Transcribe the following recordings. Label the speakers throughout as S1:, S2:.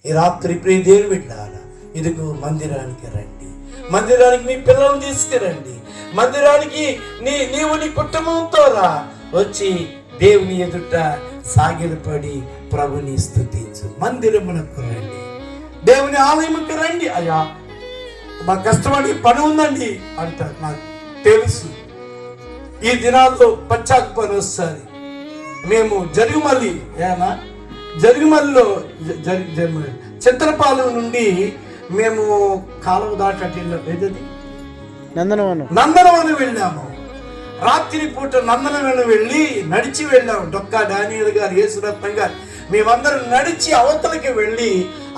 S1: ఈ రాత్రి ప్రియ దేవుని బిడ్డలారా, ఇదిగో మందిరానికి రండి. మందిరానికి మీ పిల్లల్ని తీసుకురండి. మందిరానికి నీవు నీ కుటుంబంతో రా. వచ్చి దేవుని ఎదుట సాగిలపడి ప్రభుని స్తుతించు. మందిరమునకు రండి, దేవుని ఆలయముకు రండి. అయ్యా మాకు కష్టపడి పని ఉందండి అంటారు. నాకు తెలుసు ఈ దినాల్లో పశ్చాత్తాపం వస్తుంది. మేము జరుగుమల్లిలో చిత్రపాలెం నుండి మేము కాలువ దాటి ఏదది నందనవనం వెళ్ళాము. రాత్రి పూట నందనవనం వెళ్ళి నడిచి వెళ్ళాము. డొక్కా డానియల్ గారు, యేసురత్నం గారు, మేమందరం నడిచి అవతలకి వెళ్ళి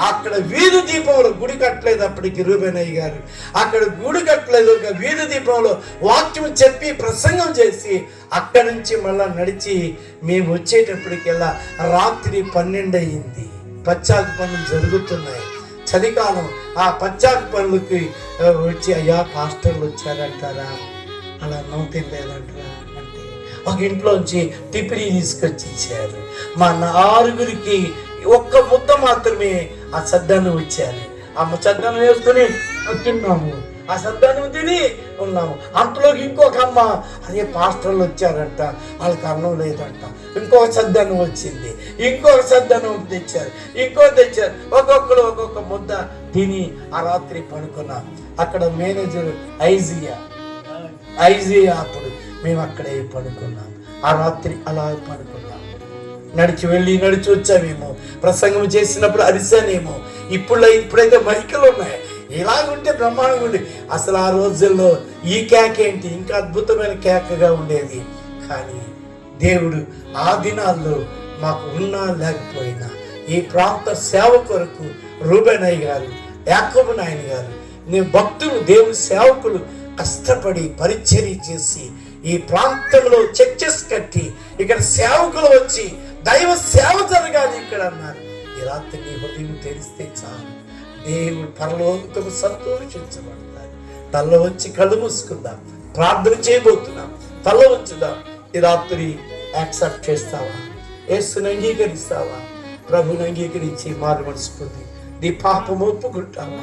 S1: అక్కడ వీధి దీపంలో, గుడి కట్టలేదు అప్పటికి రూబెనయ్య గారు, అక్కడ గుడి కట్టలేదు, ఒక వీధి దీపంలో వాక్యం చెప్పి ప్రసంగం చేసి అక్కడి నుంచి మళ్ళా నడిచి మేము వచ్చేటప్పటికెల్లా రాత్రి 12 అయింది. పచ్చాకు పనులు జరుగుతున్నాయి, చలికాలం. ఆ పచ్చాకు పనులకి వచ్చి, అయ్యా పాస్టర్లు వచ్చారంటారా, అలా నమ్మకం లేదంటారా అంటే ఒక ఇంట్లోంచి టిఫిన్ తీసుకొచ్చి ఇచ్చారు. మా 4గురికి ఒక్క ముద్ద మాత్రమే ఆ సద్దాన్ని వచ్చారు. ఆ సద్దాన్ని వేసుకుని తిన్నాము, ఆ సద్దాన్ని తిని ఉన్నాము. అంతలోకి ఇంకొక అమ్మ, అదే పాస్టర్లు వచ్చారంట, వాళ్ళకి అన్నం లేదంట, ఇంకొక సద్దాన్ని వచ్చింది, ఇంకొక సద్దాన్ని తెచ్చారు, తెచ్చారు. ఒక్కొక్కరు ఒక్కొక్క ముద్ద తిని ఆ రాత్రి పడుకున్నాం. అక్కడ మేనేజర్ ఐజియా, అప్పుడు మేము అక్కడే పడుకున్నాం. ఆ రాత్రి అలా పడుకున్నాం. నడిచి వచ్చామేమో, ప్రసంగం చేసినప్పుడు అరిసానేమో. ఇప్పుడైతే మైకులు ఉన్నాయి. ఇలాగుంటే బ్రహ్మాండంగా ఉండే. అసలు ఆ రోజుల్లో ఈ కేక ఏంటి, ఇంకా అద్భుతమైన కేకగా ఉండేది. కానీ దేవుడు ఆ దినాల్లో మాకు ఉన్నా లేకపోయినా ఈ ప్రాంత సేవ కొరకు రూబెనయ్య గారు, యాకోబు నాయన గారు, భక్తులు, దేవుని సేవకులు కష్టపడి పరిచర్య చేసి ఈ ప్రాంతంలో చర్చెస్ కట్టి ఇక్కడ సేవకులు వచ్చి దైవ సేవ జరగాలి ఇక్కడ అన్నారు. ఈ రాత్రి నీ హృదయం తెరిస్తే చాలు, దేవుడు పరలోకము సంతోషించబడతాడు. తల్ల వచ్చి కళ్ళు మూసుకుందాం, ప్రార్థన చేయబోతున్నాం. తల్ల ఉంచుదాం. ఈ రాత్రి యాక్సెప్ట్ చేస్తావా? యేసుని అంగీకరిస్తావా? ప్రభుని అంగీకరించి మారు మనసు పొంది నీ పాపం ఒప్పుకుంటావా?